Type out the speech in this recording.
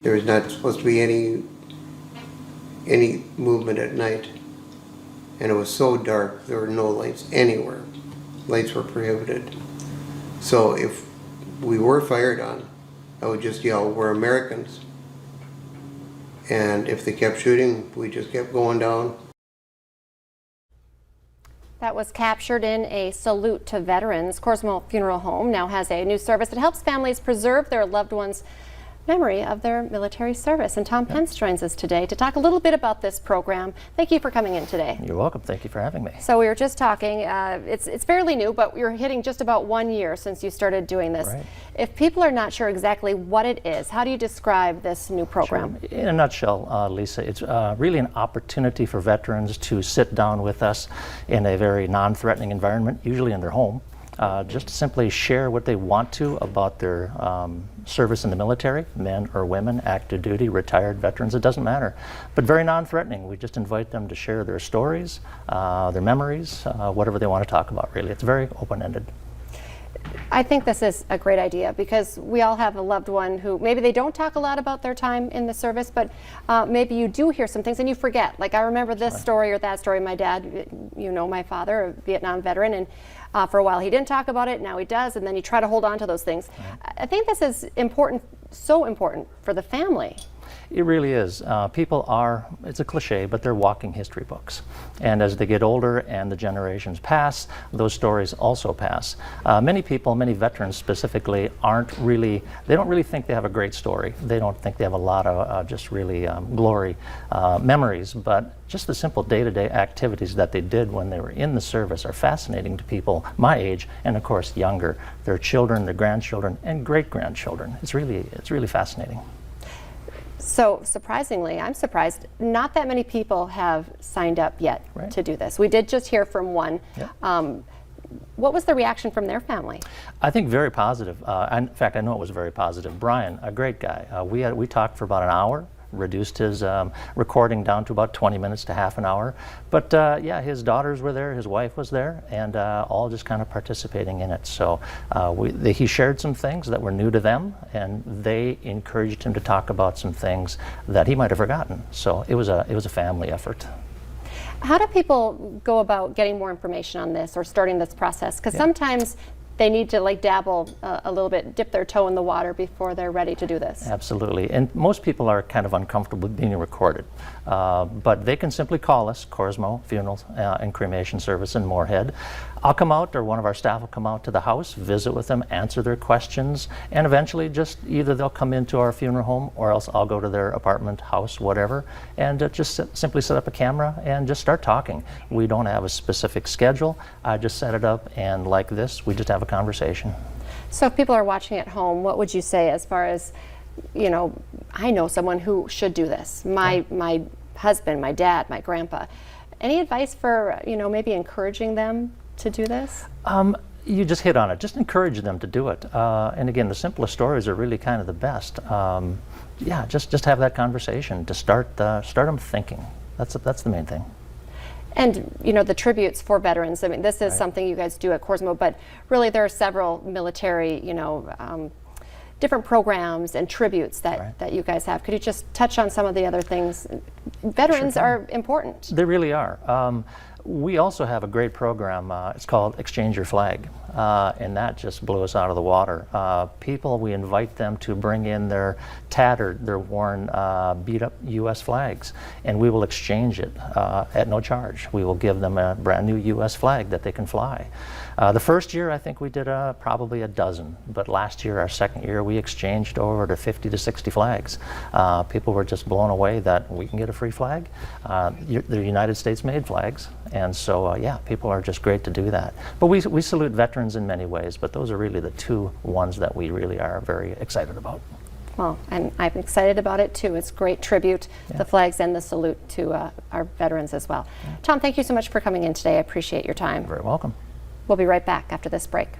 There was not supposed to be any movement at night. And it was so dark, there were no lights anywhere. Lights were prohibited. So if we were fired on, I would just yell, "We're Americans." And if they kept shooting, we just kept going down. That was captured in a salute to veterans. Korsmo Funeral Home now has a new service that helps families preserve their loved ones' memory of their military service. And Tom Pence joins us today to talk a little bit about this program. Thank you for coming in today. You're welcome. Thank you for having me. So we were just talking, it's fairly new, but you're hitting just about 1 year since you started doing this. Right. If people are not sure exactly what it is, how do you describe this new program? Sure. In a nutshell, Lisa, it's really an opportunity for veterans to sit down with us in a very non-threatening environment, usually in their home. Just to simply share what they want to about their service in the military, men or women, active duty, retired veterans, it doesn't matter. But very non-threatening. We just invite them to share their stories, their memories, whatever they want to talk about, really. It's very open-ended. I think this is a great idea because we all have a loved one who maybe they don't talk a lot about their time in the service, but maybe you do hear some things and you forget. Like I remember this story or that story. My dad, you know, my father, a Vietnam veteran, and for a while he didn't talk about it, now he does, and then you try to hold on to those things. I think this is important, so important for the family. It really is. People are, it's a cliche, but they're walking history books. And as they get older and the generations pass, those stories also pass. Many people, many veterans specifically, they don't really think they have a great story. They don't think they have a lot of just really glory memories, but just the simple day-to-day activities that they did when they were in the service are fascinating to people my age and of course younger. Their children, their grandchildren, and great-grandchildren. It's really fascinating. So surprisingly, I'm surprised, not that many people have signed up yet to do this. We did just hear from one. Yeah. What was the reaction from their family? I think very positive. In fact, I know it was very positive. Brian, a great guy. We talked for about an hour, reduced his recording down to about 20 minutes to half an hour. But yeah, his daughters were there, his wife was there, and all just kind of participating in it. So he shared some things that were new to them, and they encouraged him to talk about some things that he might have forgotten. So it was a family effort. How do people go about getting more information on this or starting this process? Because sometimes they need to like dabble a little bit, dip their toe in the water before they're ready to do this. Absolutely, and most people are kind of uncomfortable being recorded, but they can simply call us, Korsmo Funeral and Cremation Service in Moorhead. I'll come out, or one of our staff will come out to the house, visit with them, answer their questions, and eventually just either they'll come into our funeral home or else I'll go to their apartment, house, whatever, and just simply set up a camera and just start talking. We don't have a specific schedule. I just set it up, and like this, we just have a conversation. So if people are watching at home, what would you say as far as, you know, I know someone who should do this. My husband, my dad, my grandpa. Any advice for, you know, maybe encouraging them to do this? You just hit on it. Just encourage them to do it. And again, the simplest stories are really kind of the best. Yeah, just have that conversation to start them thinking. That's the main thing. And you know, the tributes for veterans, I mean, this is something you guys do at Korsmo, but really there are several military, you know, different programs and tributes that you guys have. Could you just touch on some of the other things? Veterans are important. They really are. We also have a great program, it's called Exchange Your Flag, and that just blew us out of the water. People, we invite them to bring in their tattered, their worn, beat up U.S. flags, and we will exchange it at no charge. We will give them a brand new U.S. flag that they can fly. The first year, I think we did probably a dozen, but last year, our second year, we exchanged over to 50 to 60 flags. People were just blown away that we can get a free flag. They're United States made flags. And so, yeah, people are just great to do that. But we salute veterans in many ways, but those are really the two ones that we really are very excited about. Well, and I'm excited about it too. It's great tribute, the flags and the salute to our veterans as well. Tom, thank you so much for coming in today. I appreciate your time. You're very welcome. We'll be right back after this break.